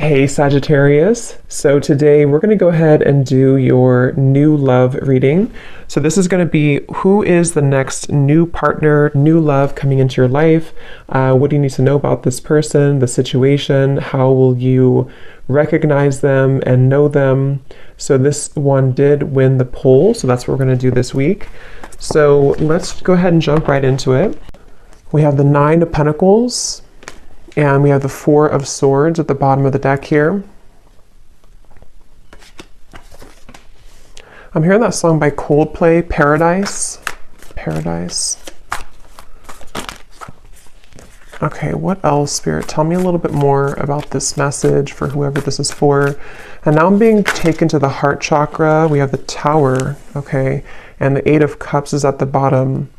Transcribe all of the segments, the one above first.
Hey Sagittarius, so today we're going to go ahead and do your new love reading. So this is going to be who is the next new partner, new love coming into your life. What do you need to know about this person, the situation? How will you recognize them and know them? So this one did win the poll, so that's what we're going to do this week. So let's go ahead and jump right into it. We have the Nine of Pentacles. And we have the Four of Swords at the bottom of the deck here. I'm hearing that song by Coldplay, Paradise. Paradise. Okay, what else, Spirit? Tell me a little bit more about this message for whoever this is for. And now I'm being taken to the heart chakra. We have the Tower, okay? And the Eight of Cups is at the bottom.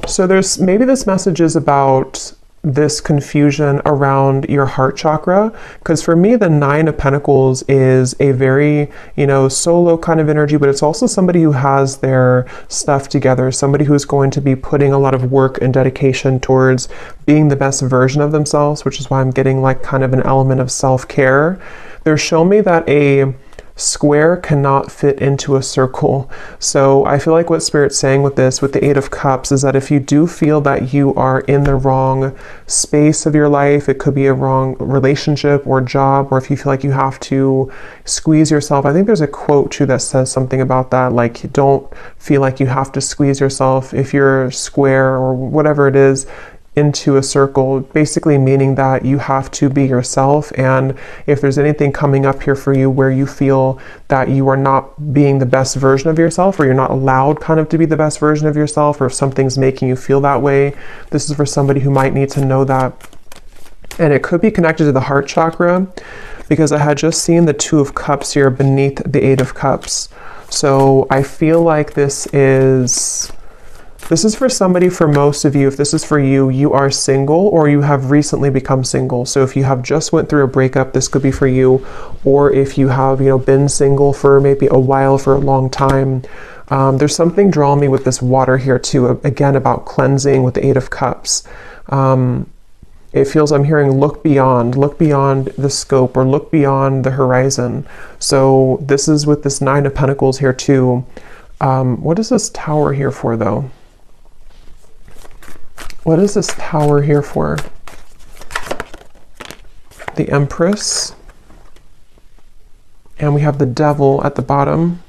So maybe this message is about this confusion around your heart chakra, because for me the Nine of Pentacles is a very solo kind of energy, but it's also somebody who has their stuff together, somebody who's going to be putting a lot of work and dedication towards being the best version of themselves, which is why I'm getting like kind of an element of self-care. They're showing me that a square cannot fit into a circle. So I feel like what Spirit's saying with this, with the Eight of Cups, is that if you do feel that you are in the wrong space of your life, it could be a wrong relationship or job, or if you feel like you have to squeeze yourself. I think there's a quote too that says something about that, like don't feel like you have to squeeze yourself if you're square or whatever it is into a circle, basically meaning that you have to be yourself. And if there's anything coming up here for you where you feel that you are not being the best version of yourself, or you're not allowed kind of to be the best version of yourself, or if something's making you feel that way, this is for somebody who might need to know that. And it could be connected to the heart chakra, because I had just seen the Two of Cups here beneath the Eight of Cups. So I feel like this is for somebody, for most of you. If this is for you, you are single or you have recently become single. So if you have just went through a breakup, this could be for you. Or if you have, been single for maybe a while, for a long time. There's something drawing me with this water here too, again, about cleansing with the Eight of Cups. It feels, I'm hearing look beyond the scope, or look beyond the horizon. So this is with this Nine of Pentacles here too. What is this Tower here for though? What is this Tower here for? The Empress. And we have the Devil at the bottom.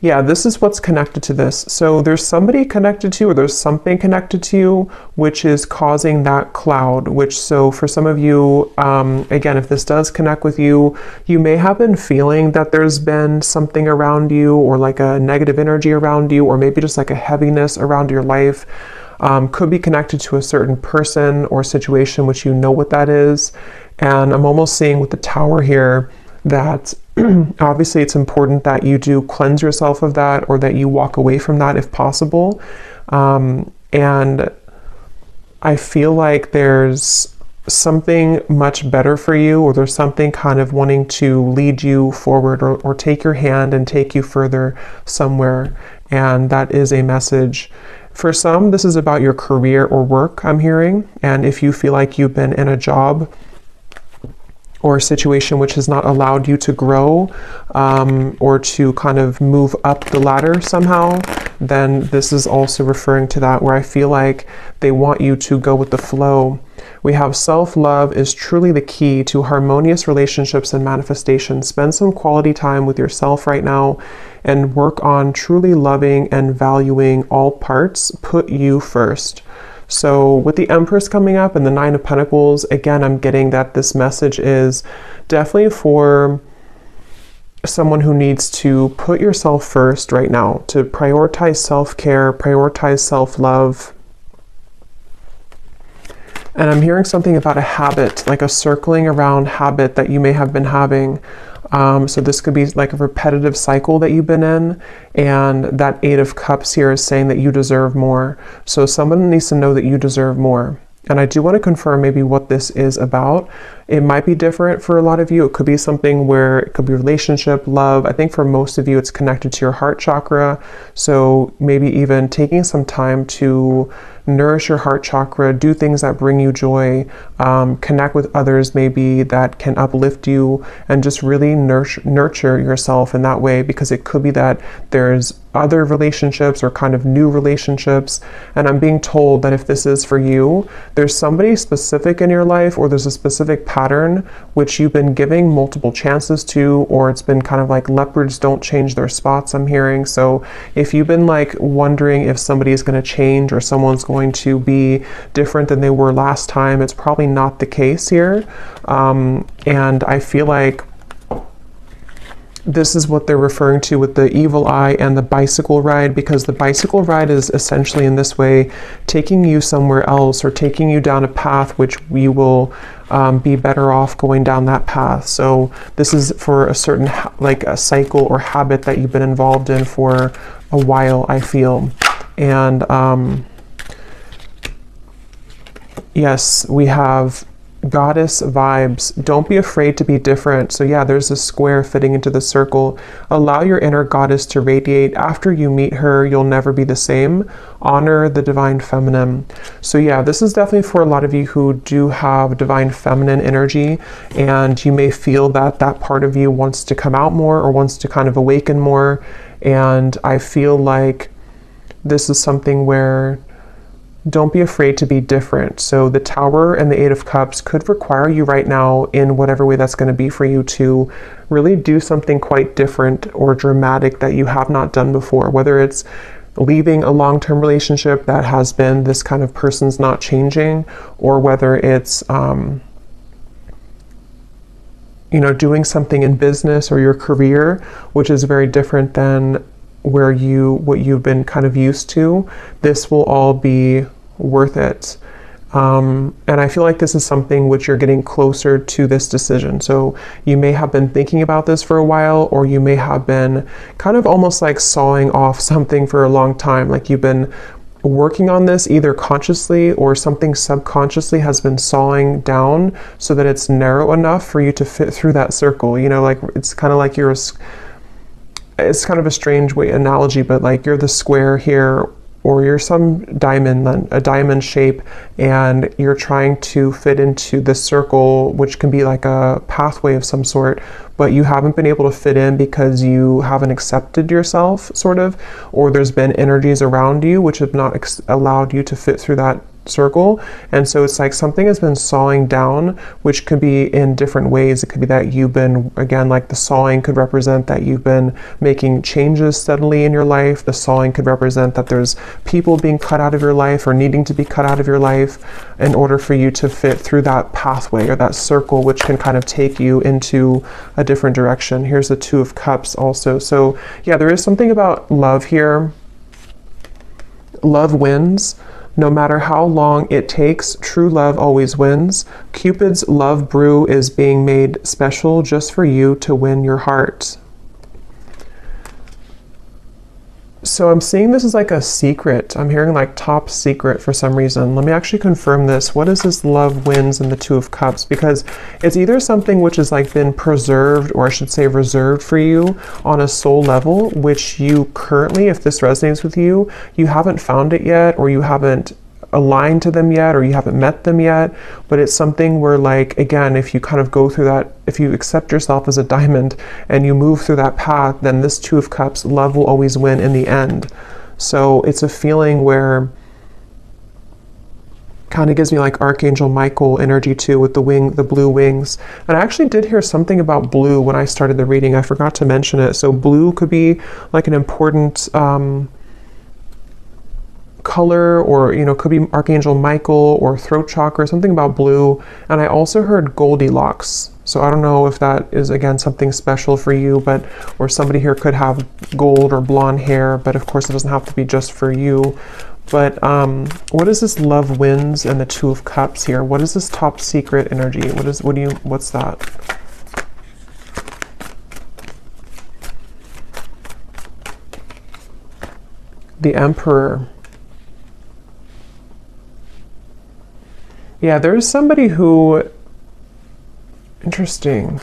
Yeah, this is what's connected to this. So there's somebody connected to, or there's something connected to you, which is causing that cloud, so for some of you, again, if this does connect with you, you may have been feeling that there's been something around you, or like a negative energy around you, or maybe just like a heaviness around your life. Could be connected to a certain person or situation, which you know what that is. And I'm almost seeing with the Tower here that obviously it's important that you do cleanse yourself of that, or that you walk away from that if possible. And I feel like there's something much better for you, or there's something kind of wanting to lead you forward, or take your hand and take you further somewhere. And that is a message. For some, this is about your career or work, I'm hearing. And if you feel like you've been in a job or a situation which has not allowed you to grow, or to kind of move up the ladder somehow, then this is also referring to that, where I feel like they want you to go with the flow. We have self-love is truly the key to harmonious relationships and manifestation. Spend some quality time with yourself right now and work on truly loving and valuing all parts. Put you first. So with the Empress coming up and the Nine of Pentacles, again, I'm getting that this message is definitely for someone who needs to put yourself first right now, to prioritize self-care, prioritize self-love. And I'm hearing something about a habit, like a circling around habit that you may have been having. So this could be like a repetitive cycle that you've been in, and that Eight of Cups here is saying that you deserve more. So someone needs to know that you deserve more. And I do want to confirm maybe what this is about. It might be different for a lot of you. It could be something where it could be relationship, love. I think for most of you, it's connected to your heart chakra. So maybe even taking some time to nourish your heart chakra, do things that bring you joy, connect with others maybe that can uplift you, and just really nurture yourself in that way, because it could be that there's other relationships or kind of new relationships. And I'm being told that if this is for you, there's somebody specific in your life, or there's a specific pattern which you've been giving multiple chances to, or it's been kind of like leopards don't change their spots, I'm hearing. So if you've been like wondering if somebody is going to change or someone's going to be different than they were last time, it's probably not the case here. And I feel like this is what they're referring to with the evil eye and the bicycle ride, because the bicycle ride is essentially in this way taking you somewhere else, or taking you down a path which we will be better off going down that path. So this is for a certain like a cycle or habit that you've been involved in for a while, I feel. And yes, we have goddess vibes. Don't be afraid to be different. So yeah, there's a square fitting into the circle. Allow your inner goddess to radiate. After you meet her, you'll never be the same. Honor the divine feminine. So yeah, this is definitely for a lot of you who do have divine feminine energy, and you may feel that that part of you wants to come out more, or wants to kind of awaken more. And I feel like this is something where don't be afraid to be different. So the Tower and the Eight of Cups could require you right now, in whatever way that's going to be for you, to really do something quite different or dramatic that you have not done before. Whether it's leaving a long-term relationship that has been this kind of person's not changing, or whether it's you know, doing something in business or your career which is very different than what you've been kind of used to. This will all be worth it. And I feel like this is something which you're getting closer to this decision. So you may have been thinking about this for a while, or you may have been kind of almost like sawing off something for a long time. Like you've been working on this either consciously, or something subconsciously has been sawing down so that it's narrow enough for you to fit through that circle. You know, like it's kind of like it's kind of a strange analogy, but like you're the square here, or you're some diamond, a diamond shape, and you're trying to fit into this circle, which can be like a pathway of some sort, but you haven't been able to fit in because you haven't accepted yourself, sort of, or there's been energies around you which have not allowed you to fit through that circle. And so it's like something has been sawing down, which could be in different ways. It could be that you've been, again, like the sawing could represent that you've been making changes steadily in your life. The sawing could represent that there's people being cut out of your life, or needing to be cut out of your life, in order for you to fit through that pathway or that circle, which can kind of take you into a different direction. Here's the Two of Cups also. So yeah, there is something about love here. Love wins. No matter how long it takes, true love always wins. Cupid's love brew is being made special just for you to win your heart. So I'm seeing this as like a secret. I'm hearing like top secret for some reason. Let me actually confirm this. What is this love wins in the Two of Cups? Because it's either something which has like been preserved, or I should say reserved for you on a soul level, which you currently, if this resonates with you, you haven't found it yet, or you haven't aligned to them yet, or you haven't met them yet. But it's something where, like, again, if you kind of go through that, if you accept yourself as a diamond and you move through that path, then this Two of Cups, love will always win in the end. So it's a feeling where kind of gives me like Archangel Michael energy too, with the blue wings. And I actually did hear something about blue when I started the reading. I forgot to mention it. So blue could be like an important color, or, you know, could be Archangel Michael or throat chakra, something about blue. And I also heard Goldilocks. So I don't know if that is, again, something special for you, but, or somebody here could have gold or blonde hair, but of course it doesn't have to be just for you. But what is this love wins and the Two of Cups here? What is this top secret energy? What's that? The Emperor. Yeah, there's somebody who Interesting.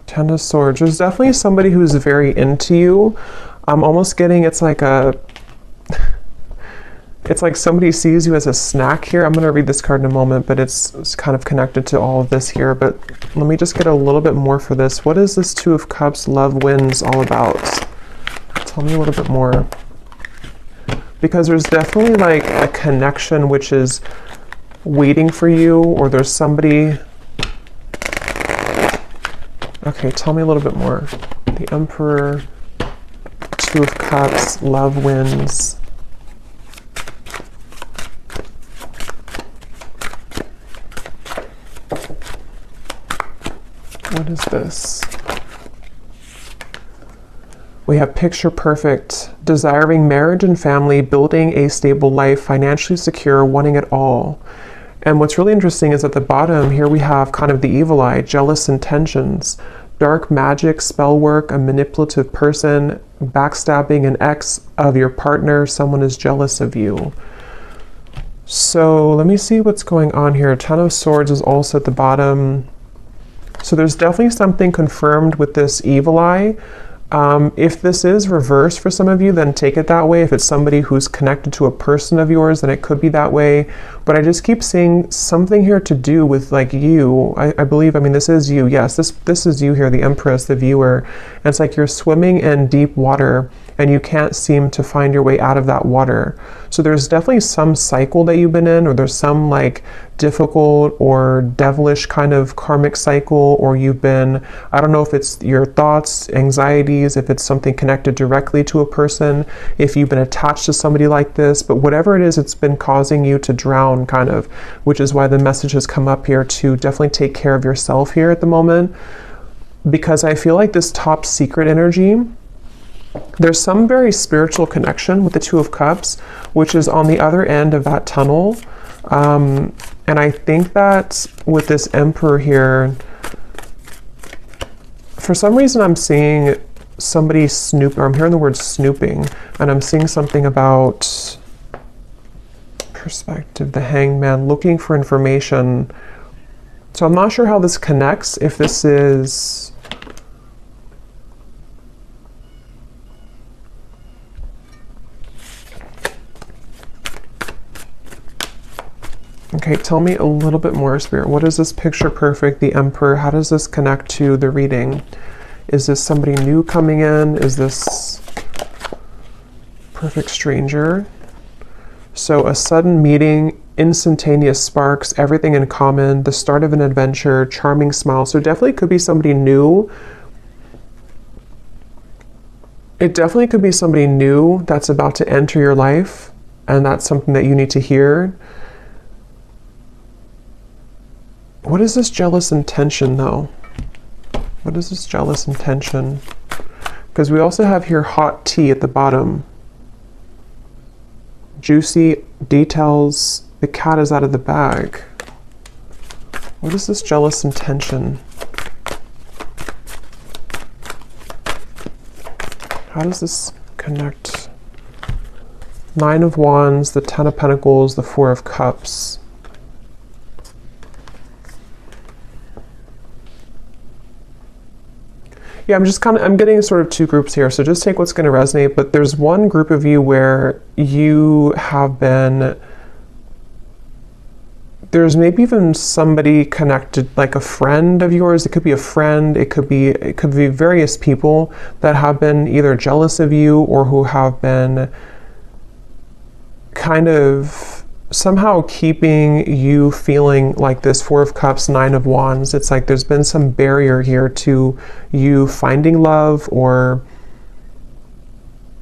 Ten of Swords. There's definitely somebody who's very into you. I'm almost getting it's like somebody sees you as a snack here. I'm going to read this card in a moment, but it's kind of connected to all of this here. But let me just get a little bit more for this. What is this Two of Cups, Love Wins all about? Tell me a little bit more. Because there's definitely like a connection which is waiting for you, or there's somebody... Okay, tell me a little bit more. The Emperor, Two of Cups, Love Wins. What is this? We have picture perfect, desiring marriage and family, building a stable life, financially secure, wanting it all. And what's really interesting is at the bottom here we have kind of the evil eye, jealous intentions, dark magic, spell work, a manipulative person, backstabbing, an ex of your partner, someone is jealous of you. So let me see what's going on here. Ten of Swords is also at the bottom. So there's definitely something confirmed with this evil eye. If this is reversed for some of you, then take it that way. If it's somebody who's connected to a person of yours, then it could be that way. But I just keep seeing something here to do with like you. I believe, I mean, this is you. Yes, this is you here, the Empress, the viewer. And it's like you're swimming in deep water and you can't seem to find your way out of that water. So there's definitely some cycle that you've been in, or there's some like difficult or devilish kind of karmic cycle, or you've been, I don't know if it's your thoughts, anxieties, if it's something connected directly to a person, if you've been attached to somebody like this, but whatever it is, it's been causing you to drown kind of, which is why the message has come up here to definitely take care of yourself here at the moment. Because I feel like this top secret energy, there's some very spiritual connection with the Two of Cups, which is on the other end of that tunnel. And I think that with this Emperor here, for some reason I'm seeing somebody snoop, or I'm hearing the word snooping, and I'm seeing something about perspective, the Hanged Man, looking for information. So I'm not sure how this connects, if this is... Okay, tell me a little bit more, Spirit. What is this picture perfect, the Emperor? How does this connect to the reading? Is this somebody new coming in? Is this perfect stranger? So a sudden meeting, instantaneous sparks, everything in common, the start of an adventure, charming smile. So definitely could be somebody new. It definitely could be somebody new that's about to enter your life, and that's something that you need to hear. What is this jealous intention, though? What is this jealous intention? Because we also have here hot tea at the bottom. Juicy details. The cat is out of the bag. What is this jealous intention? How does this connect? Nine of Wands, the Ten of Pentacles, the Four of Cups. Yeah, I'm getting sort of two groups here, so just take what's going to resonate, but there's one group of you where you have been, there's maybe even somebody connected, like a friend of yours. It could be a friend, it could be various people that have been either jealous of you or who have been kind of somehow keeping you feeling like this. Four of Cups, Nine of Wands. It's like there's been some barrier here to you finding love or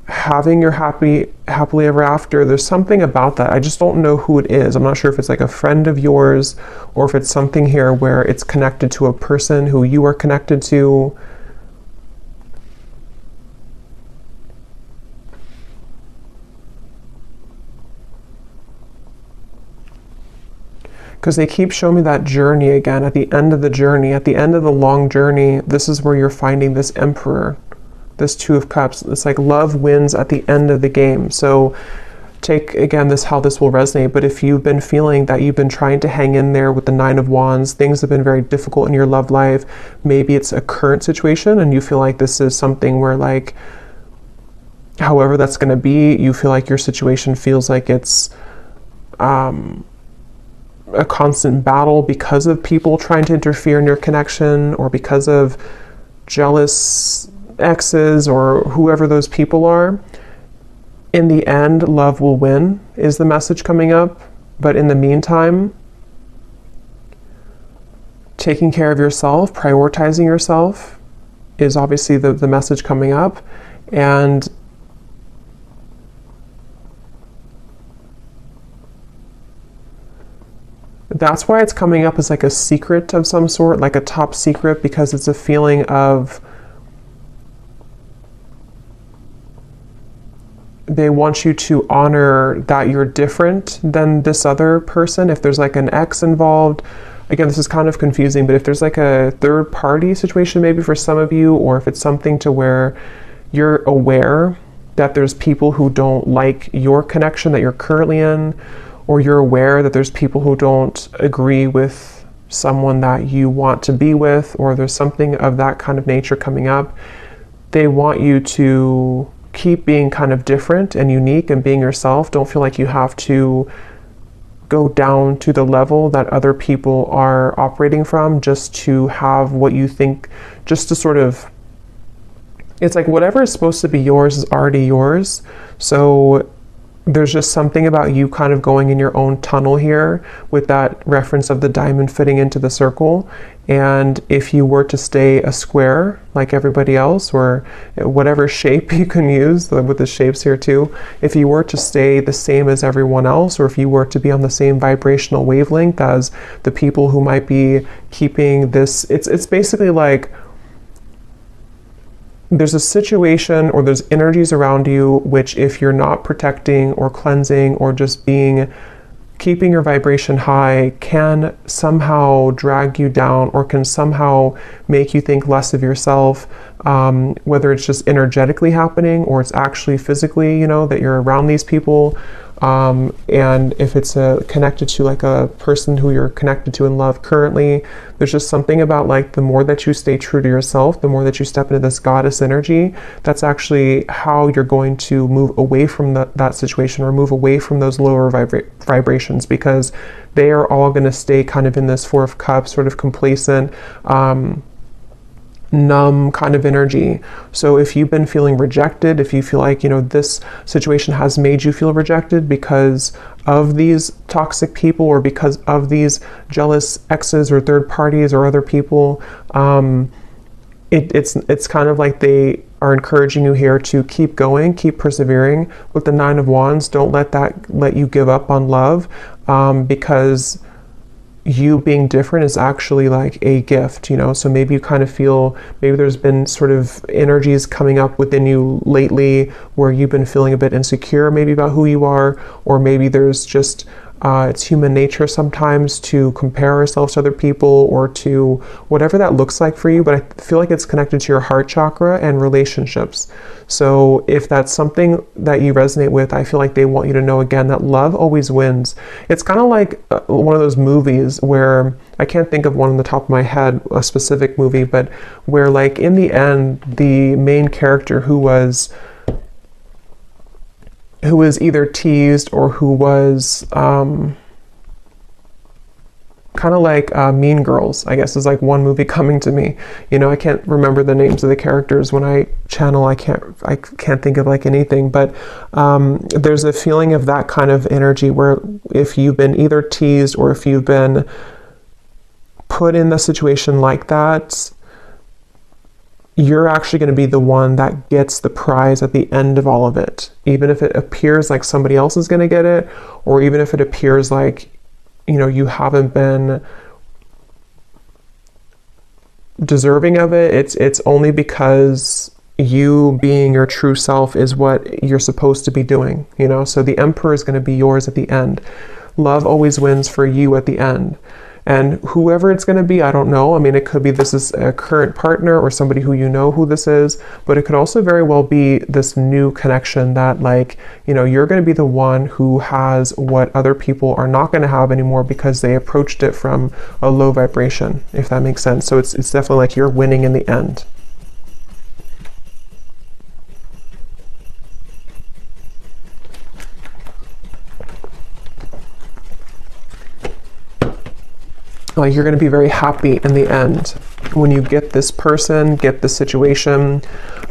having your happily ever after. There's something about that. I just don't know who it is. I'm not sure if it's like a friend of yours or if it's something here where it's connected to a person who you are connected to. Because they keep showing me that journey again, at the end of the journey, at the end of the long journey, this is where you're finding this Emperor, this Two of Cups. It's like love wins at the end of the game. So take again how this will resonate, but if you've been feeling that you've been trying to hang in there with the Nine of Wands, things have been very difficult in your love life, maybe it's a current situation and you feel like this is something where like, however that's going to be, you feel like your situation feels like it's a constant battle because of people trying to interfere in your connection, or because of jealous exes or whoever those people are. In the end, love will win is the message coming up. But in the meantime, taking care of yourself, prioritizing yourself is obviously the message coming up. And that's why it's coming up as like a secret of some sort, like a top secret, because it's a feeling of they want you to honor that you're different than this other person. If there's like an ex involved, again, this is kind of confusing, but if there's like a third party situation maybe for some of you, or if it's something to where you're aware that there's people who don't like your connection that you're currently in, or you're aware that there's people who don't agree with someone that you want to be with, or there's something of that kind of nature coming up, they want you to keep being kind of different and unique and being yourself. Don't feel like you have to go down to the level that other people are operating from just to have what you think, just to sort of, it's like whatever is supposed to be yours is already yours. So there's just something about you kind of going in your own tunnel here with that reference of the diamond fitting into the circle. And if you were to stay a square like everybody else, or whatever shape you can use with the shapes here too, if you were to stay the same as everyone else, or if you were to be on the same vibrational wavelength as the people who might be keeping this, it's basically like there's a situation or there's energies around you which, if you're not protecting or cleansing or just keeping your vibration high, can somehow drag you down or can somehow make you think less of yourself, whether it's just energetically happening or it's actually physically, that you're around these people. And if it's connected to like a person who you're connected to in love currently, there's just something about like the more that you stay true to yourself, the more that you step into this goddess energy, that's actually how you're going to move away from that situation, or move away from those lower vibrations, because they are all going to stay kind of in this Four of Cups, sort of complacent, numb kind of energy. So if you've been feeling rejected, if you feel like, this situation has made you feel rejected because of these toxic people, or because of these jealous exes or third parties or other people, it's kind of like they are encouraging you here to keep going, keep persevering. With the Nine of Wands, don't let you give up on love, because you being different is actually like a gift, so maybe you kind of feel, maybe there's been sort of energies coming up within you lately where you've been feeling a bit insecure maybe about who you are, or maybe there's just it's human nature sometimes to compare ourselves to other people, or to whatever that looks like for you, but I feel like it's connected to your heart chakra and relationships. So if that's something that you resonate with, I feel like they want you to know again that love always wins. It's kind of like one of those movies where, I can't think of one on the top of my head, a specific movie, but where like in the end, the main character who was either teased or who was kind of like Mean Girls, I guess, is like one movie coming to me. I can't remember the names of the characters when I channel. I can't think of like anything, but there's a feeling of that kind of energy where if you've been either teased or if you've been put in the situation like that, you're actually going to be the one that gets the prize at the end of all of it. Even if it appears like somebody else is going to get it, or even if it appears like, you haven't been deserving of it, it's only because you being your true self is what you're supposed to be doing, So the Emperor is going to be yours at the end. Love always wins for you at the end. And whoever it's going to be, I don't know. I mean, it could be this is a current partner or somebody who you know who this is, but it could also very well be this new connection that, like, you know, you're going to be the one who has what other people are not going to have anymore because they approached it from a low vibration, if that makes sense. So it's definitely like you're winning in the end. Like you're going to be very happy in the end when you get this person, get the situation,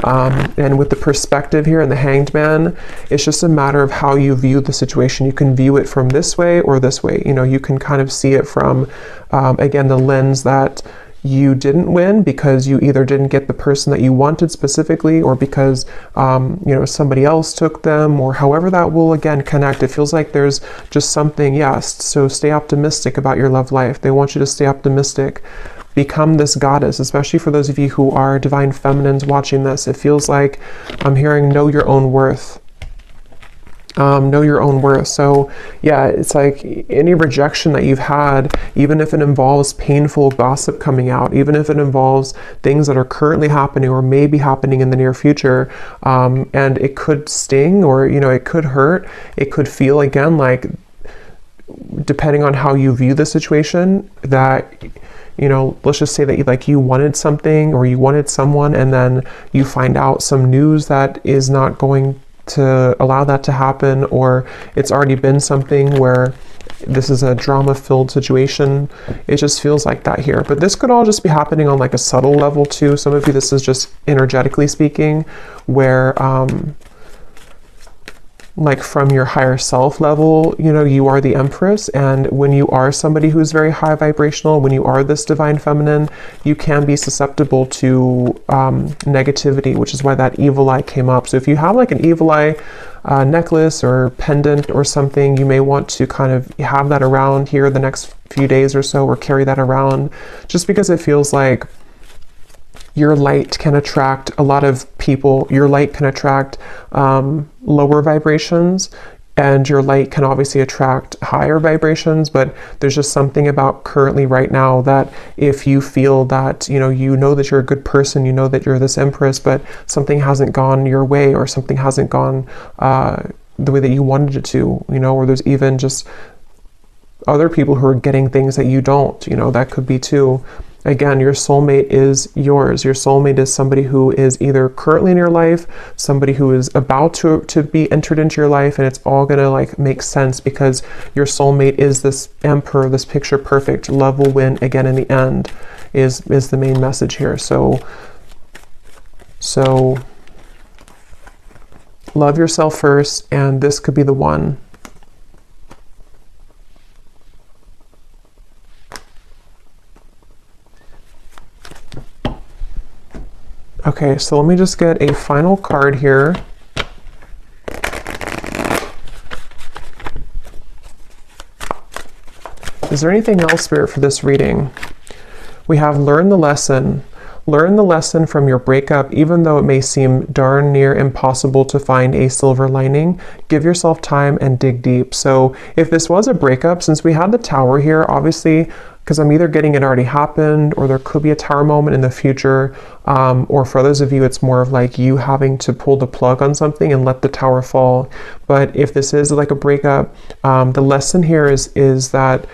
and with the perspective here and the Hanged Man, it's just a matter of how you view the situation. You can view it from this way or this way. You know, you can kind of see it from, again, the lens that you didn't win because you either didn't get the person that you wanted specifically, or because you know, somebody else took them, or however that will again connect. It feels like there's just something. Yes, so stay optimistic about your love life. They want you to stay optimistic. Become this goddess, especially for those of you who are divine feminines watching this. It feels like I'm hearing know your own worth. Know your own worth. So yeah, it's like any rejection that you've had, even if it involves painful gossip coming out, even if it involves things that are currently happening or may be happening in the near future, and it could sting, or, you know, it could hurt, it could feel again like, depending on how you view the situation, that, you know, let's just say that you wanted something or you wanted someone, and then you find out some news that is not going to allow that to happen, or it's already been something where this is a drama-filled situation. It just feels like that here. But this could all just be happening on like a subtle level too. Some of you, this is just energetically speaking, where like from your higher self level, you know, you are the Empress, and when you are somebody who's very high vibrational, when you are this divine feminine, you can be susceptible to negativity, which is why that evil eye came up. So if you have like an evil eye necklace or pendant or something, you may want to kind of have that around here the next few days or so, or carry that around, just because it feels like your light can attract a lot of people. Your light can attract lower vibrations, and your light can obviously attract higher vibrations. But there's just something about currently right now that if you feel that, you know that you're a good person, you know that you're this Empress, but something hasn't gone your way, or something hasn't gone the way that you wanted it to, you know, or there's even just other people who are getting things that you don't, you know, that could be too. Again, your soulmate is yours. Your soulmate is somebody who is either currently in your life, somebody who is about to be entered into your life, and it's all gonna like make sense because your soulmate is this emperor, this picture perfect. Love will win again in the end is the main message here. So love yourself first, and this could be the one. Okay, so let me just get a final card here. Is there anything else, Spirit, for this reading? We have learn the lesson. Learn the lesson from your breakup, even though it may seem darn near impossible to find a silver lining. Give yourself time and dig deep. So if this was a breakup, since we had the Tower here, obviously, because I'm either getting it already happened, or there could be a Tower moment in the future, or for others of you, it's more of like you having to pull the plug on something and let the Tower fall. But if this is like a breakup, the lesson here is that,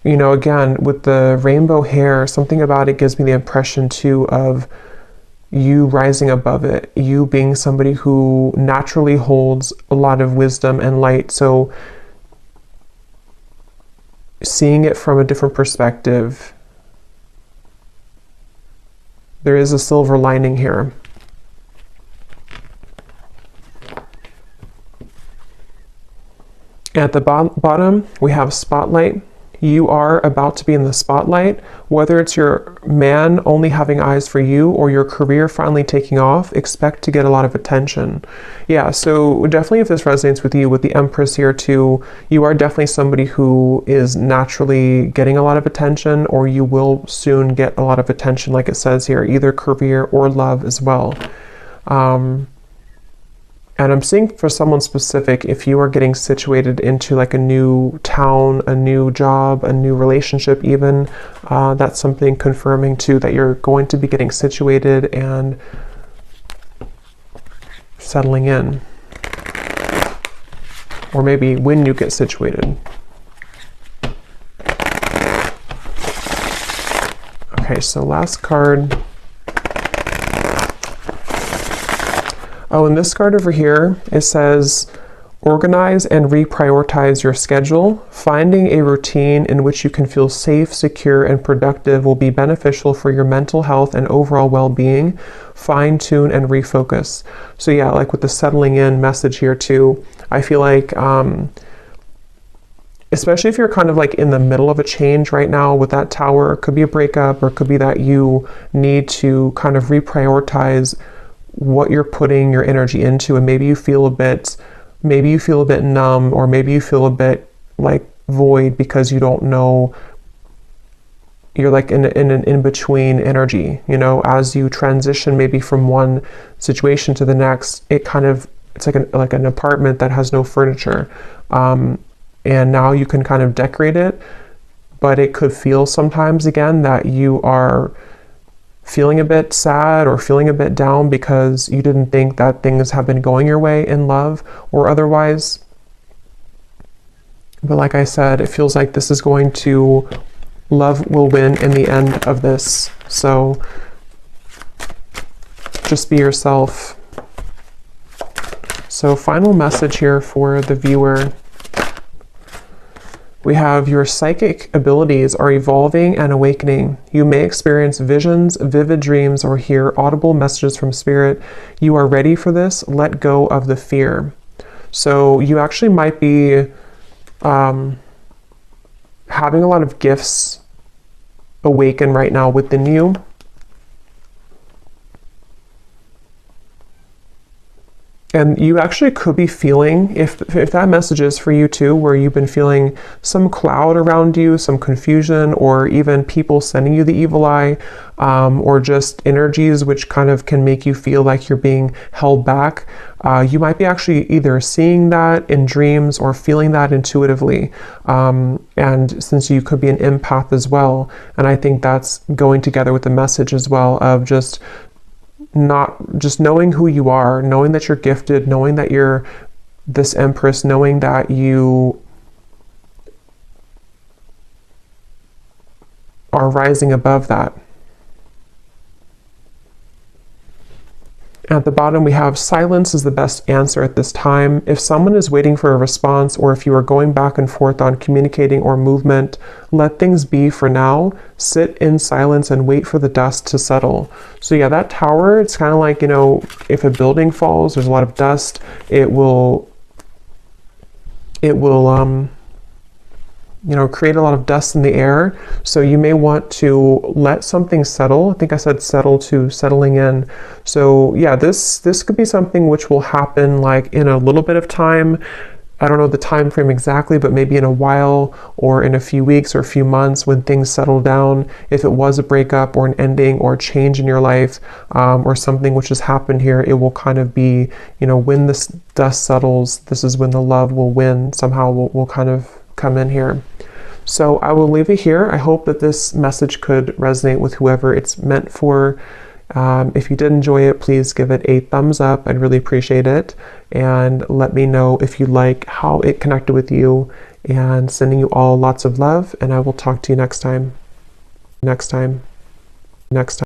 you know, again, with the rainbow hair, something about it gives me the impression too of you rising above it, you being somebody who naturally holds a lot of wisdom and light. So seeing it from a different perspective, there is a silver lining here. At the bottom, we have spotlight. You are about to be in the spotlight, whether it's your man only having eyes for you or your career finally taking off. Expect to get a lot of attention. Yeah, so definitely if this resonates with you, with the Empress here too, you are definitely somebody who is naturally getting a lot of attention, or you will soon get a lot of attention, like it says here, either career or love as well. And I'm seeing for someone specific, if you are getting situated into like a new town, a new job, a new relationship even, that's something confirming too that you're going to be getting situated and settling in. Or maybe when you get situated. Okay, so last card. Oh, and this card over here, it says, organize and reprioritize your schedule. Finding a routine in which you can feel safe, secure, and productive will be beneficial for your mental health and overall well-being. Fine tune and refocus. So yeah, like with the settling in message here too, I feel like, especially if you're kind of like in the middle of a change right now with that Tower, it could be a breakup, or it could be that you need to kind of reprioritize what you're putting your energy into, and maybe you feel a bit numb, or maybe you feel a bit like void because you don't know, you're like in an in-between energy, you know, as you transition maybe from one situation to the next. It's like an apartment that has no furniture, and now you can kind of decorate it, but it could feel sometimes again that you are feeling a bit sad or feeling a bit down because you didn't think that things have been going your way in love or otherwise. But like I said, it feels like this is going to, love will win in the end of this. So just be yourself. So final message here for the viewer. We have, your psychic abilities are evolving and awakening. You may experience visions, vivid dreams, or hear audible messages from spirit. You are ready for this. Let go of the fear. So you actually might be having a lot of gifts awaken right now within you. And you actually could be feeling, if that message is for you too, where you've been feeling some cloud around you, some confusion, or even people sending you the evil eye, or just energies which kind of can make you feel like you're being held back. You might be actually either seeing that in dreams or feeling that intuitively. And since you could be an empath as well, and I think that's going together with the message as well of just knowing who you are, knowing that you're gifted, knowing that you're this Empress, knowing that you are rising above that. At the bottom, we have, silence is the best answer at this time. If someone is waiting for a response, or if you are going back and forth on communicating or movement, let things be for now. Sit in silence and wait for the dust to settle. So yeah, that Tower, it's kind of like, you know, if a building falls, there's a lot of dust, it will you know, create a lot of dust in the air. So you may want to let something settle. I think I said settle to settling in. So yeah, this could be something which will happen like in a little bit of time. I don't know the time frame exactly, but maybe in a while, or in a few weeks or a few months when things settle down. If it was a breakup or an ending or a change in your life, or something which has happened here, it will kind of be, you know, when this dust settles, this is when the love will win. Somehow will kind of come in here. So I will leave it here. I hope that this message could resonate with whoever it's meant for. If you did enjoy it, please give it a thumbs up. I'd really appreciate it. And let me know if you like how it connected with you. And sending you all lots of love. And I will talk to you next time.